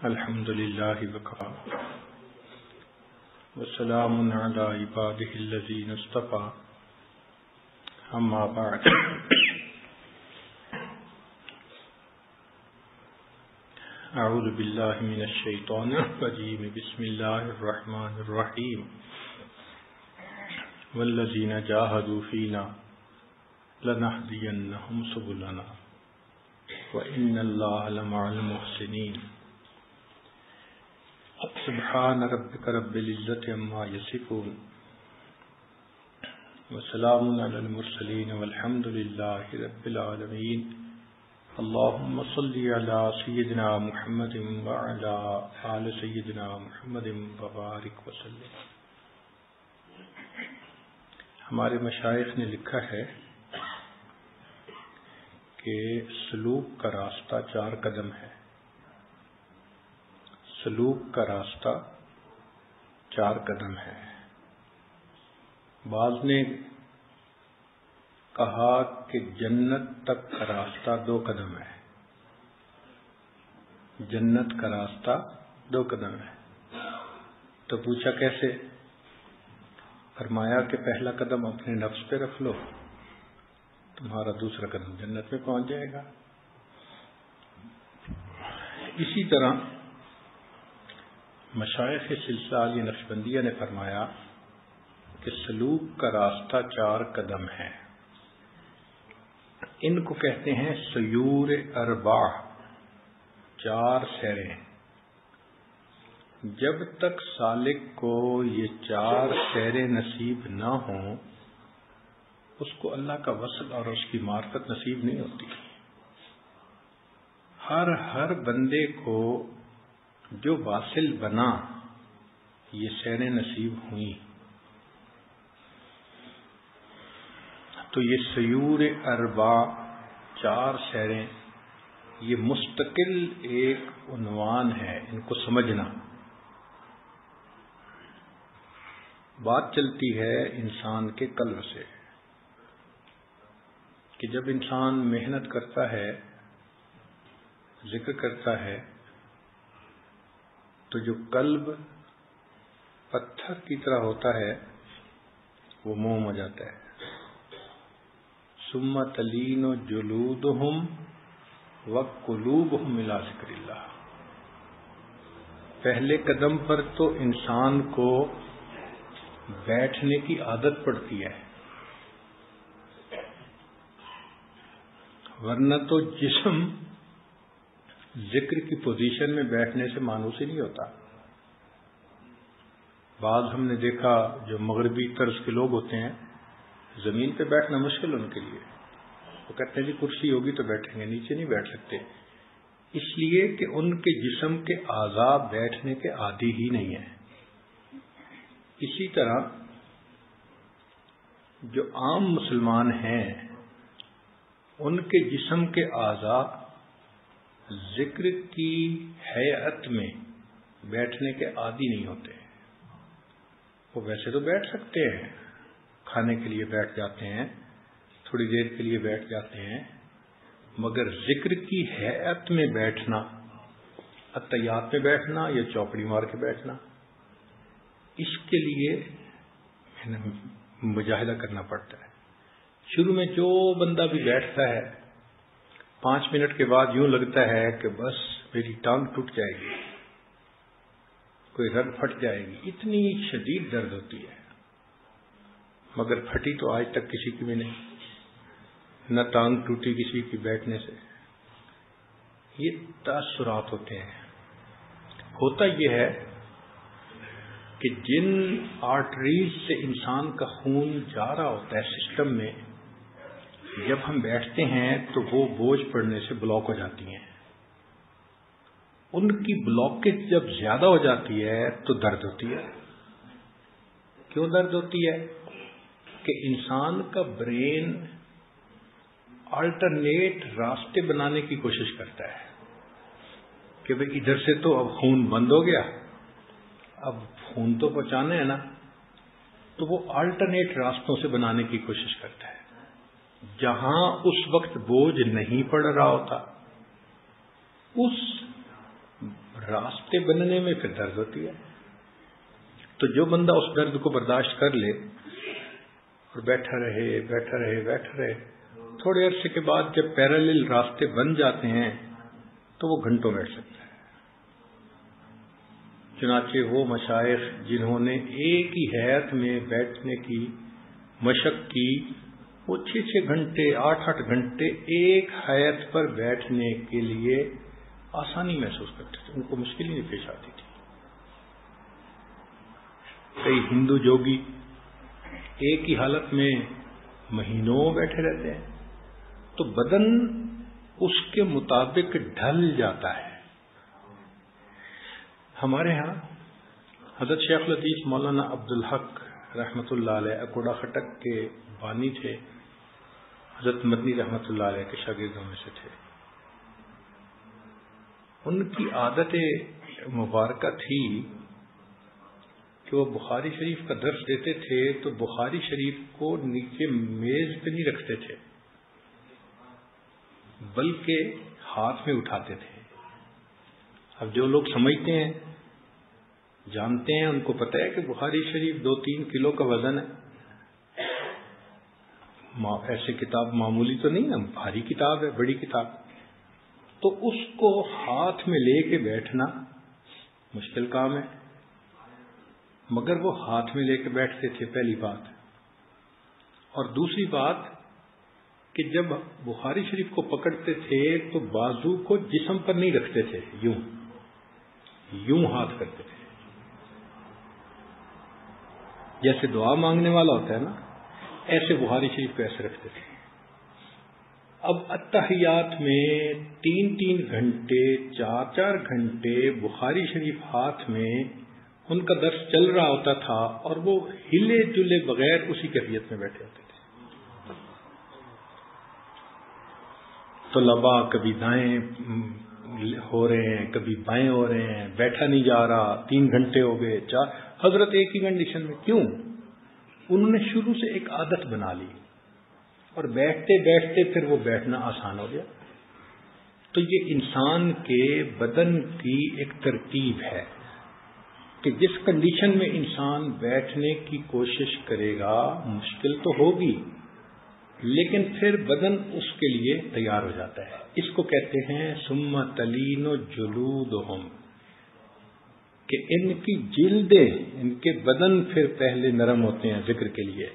الحمد للہ وکفی وسلام علی عبادہ الذین اصطفی اما بعد اعوذ باللہ من الشیطان الرجیم بسم اللہ الرحمن الرحیم والذین جاہدوا فینا لنہدینہم سبلنا وإن اللہ لمع المحسنین سبحان ربک رب العزت عما یصفون وسلام علی المرسلین والحمد للہ رب العالمین اللہم صلی علی سیدنا محمد وعلی آل سیدنا محمد وبارک وسلم۔ ہمارے مشائخ نے لکھا ہے کہ سلوک کا راستہ 4 قدم ہے۔ سلوک کا راستہ 4 قدم ہے۔ بعض نے کہا کہ جنت تک کا راستہ 2 قدم ہے۔ جنت کا راستہ 2 قدم ہے۔ تو پوچھا کیسے؟ فرمایا کہ پہلا قدم اپنے نفس پہ رکھ لو، تمہارا دوسرا قدم جنت میں پہنچ جائے گا۔ اسی طرح مشائخ سلسلہ علی نقشبندیہ نے فرمایا کہ سلوک کا راستہ 4 قدم ہے۔ ان کو کہتے ہیں سیور اربع، 4 سیریں۔ جب تک سالک کو یہ 4 سیریں نصیب نہ ہوں اس کو اللہ کا وصل اور اس کی معرفت نصیب نہیں ہوتی۔ ہر بندے کو جو واصل بنا یہ سیریں نصیب ہوئیں، تو یہ سیور اربع 4 سیریں یہ مستقل ایک عنوان ہے، ان کو سمجھنا۔ بات چلتی ہے انسان کے قلب سے کہ جب انسان محنت کرتا ہے، ذکر کرتا ہے، تو جو قلب پتھر کی طرح ہوتا ہے وہ موم ہو جاتا ہے۔ ثم تلین جلودہم وقلوبہم الی ذکر اللہ۔ پہلے قدم پر تو انسان کو بیٹھنے کی عادت پڑتی ہے، ورنہ تو جسم ذکر کی پوزیشن میں بیٹھنے سے مانوس ہی نہیں ہوتا۔ بعض ہم نے دیکھا جو مغربی طرز کے لوگ ہوتے ہیں، زمین پہ بیٹھنا مشکل ان کے لیے، وہ کہتے ہیں جی کرسی ہوگی تو بیٹھیں گے، نیچے نہیں بیٹھ سکتے، اس لیے کہ ان کے جسم کے اعضاء بیٹھنے کے عادی ہی نہیں ہیں۔ اسی طرح جو عام مسلمان ہیں ان کے جسم کے اعضاء ذکر کی ہیئت میں بیٹھنے کے عادی نہیں ہوتے۔ وہ ویسے تو بیٹھ سکتے ہیں، کھانے کے لیے بیٹھ جاتے ہیں، تھوڑی دیر کے لیے بیٹھ جاتے ہیں، مگر ذکر کی ہیئت میں بیٹھنا، اتحیات میں بیٹھنا یا چوپڑی مار کے بیٹھنا، اس کے لیے مجاہدہ کرنا پڑتا ہے۔ شروع میں جو بندہ بھی بیٹھتا ہے 5 منٹ کے بعد یوں لگتا ہے کہ بس میری ٹانگ ٹوٹ جائے گی، کوئی رگ پھٹ جائے گی، اتنی شدید درد ہوتی ہے، مگر پھٹی تو آج تک کسی کی بھی نہیں، نہ ٹانگ ٹوٹی کسی کی بیٹھنے سے۔ یہ تاثرات ہوتے ہیں۔ ہوتا یہ ہے کہ جن آرٹریز سے انسان کا خون جا رہا ہوتا ہے سسٹم میں، جب ہم بیٹھتے ہیں تو وہ بوجھ پڑنے سے بلاک ہو جاتی ہیں۔ ان کی بلاکیج جب زیادہ ہو جاتی ہے تو درد ہوتی ہے۔ کیوں درد ہوتی ہے؟ کہ انسان کا برین آلٹرنیٹ راستے بنانے کی کوشش کرتا ہے کہ بھئی ادھر سے تو اب خون بند ہو گیا، اب خون تو پہنچانا ہے نا، تو وہ آلٹرنیٹ راستوں سے بنانے کی کوشش کرتا ہے۔ جہاں اس وقت بوجھ نہیں پڑ رہا ہوتا اس راستے بننے میں پھر درد ہوتی ہے. تو جو بندہ اس درد کو برداشت کر لے اور بیٹھا رہے, تھوڑے عرصے کے بعد جب پیرالل راستے بن جاتے ہیں تو وہ گھنٹوں بیٹھ سکتا ہے. چنانچہ وہ مشائخ جنہوں نے ایک ہی ہیئت میں بیٹھنے کی مشق کی, وہ 6 گھنٹے 8 گھنٹے ایک ہیئت پر بیٹھنے کے لیے آسانی محسوس کرتے تھے, ان کو مشکل ہی نہیں پیش آتی تھی. کئی ہندو جوگی ایک ہی حالت میں مہینوں بیٹھے رہتے ہیں تو بدن اس کے مطابق ڈھل جاتا ہے. ہمارے ہاں حضرت شیخ الحدیث مولانا عبدالحق رحمۃ اللہ علیہ اکوڑا خٹک کے بانی تھے, حضرت مدنی رحمۃ اللہ علیہ کے شاگردوں میں سے تھے. ان کی عادت مبارکہ تھی کہ وہ بخاری شریف کا درس دیتے تھے تو بخاری شریف کو نیچے میز پہ نہیں رکھتے تھے بلکہ ہاتھ میں اٹھاتے تھے. اب جو لوگ سمجھتے ہیں, جانتے ہیں, ان کو پتہ ہے کہ بخاری شریف 2-3 کلو کا وزن ہے, ایسے کتاب معمولی تو نہیں ہے, بھاری کتاب ہے, بڑی کتاب. تو اس کو ہاتھ میں لے کے بیٹھنا مشکل کام ہے, مگر وہ ہاتھ میں لے کے بیٹھتے تھے, پہلی بات. اور دوسری بات کہ جب بخاری شریف کو پکڑتے تھے تو بازو کو جسم پر نہیں رکھتے تھے, یوں ہاتھ کرتے تھے, جیسے دعا مانگنے والا ہوتا ہے نا, ایسے بخاری شریف کو ایسے رکھتے تھے. اب اتحیات میں 3 گھنٹے 4 گھنٹے بخاری شریف ہاتھ میں ان کا درس چل رہا ہوتا تھا اور وہ ہلے جلے بغیر اسی کیفیت میں بیٹھے ہوتے تھے. طلباء کبھی دائیں ہو رہے ہیں, کبھی بائیں ہو رہے ہیں, بیٹھا نہیں جا رہا, 3 گھنٹے ہو گئے, 4. حضرت ایک ہی کنڈیشن میں. کیوں؟ انہوں نے شروع سے ایک عادت بنا لی اور بیٹھتے بیٹھتے پھر وہ بیٹھنا آسان ہو گیا. تو یہ انسان کے بدن کی ایک ترتیب ہے کہ جس کنڈیشن میں انسان بیٹھنے کی کوشش کرے گا مشکل تو ہوگی, لیکن پھر بدن اس کے لیے تیار ہو جاتا ہے. اس کو کہتے ہیں ثم تلین جلودہم, کہ ان کی جلدیں, ان کے بدن پھر پہلے نرم ہوتے ہیں ذکر کے لیے.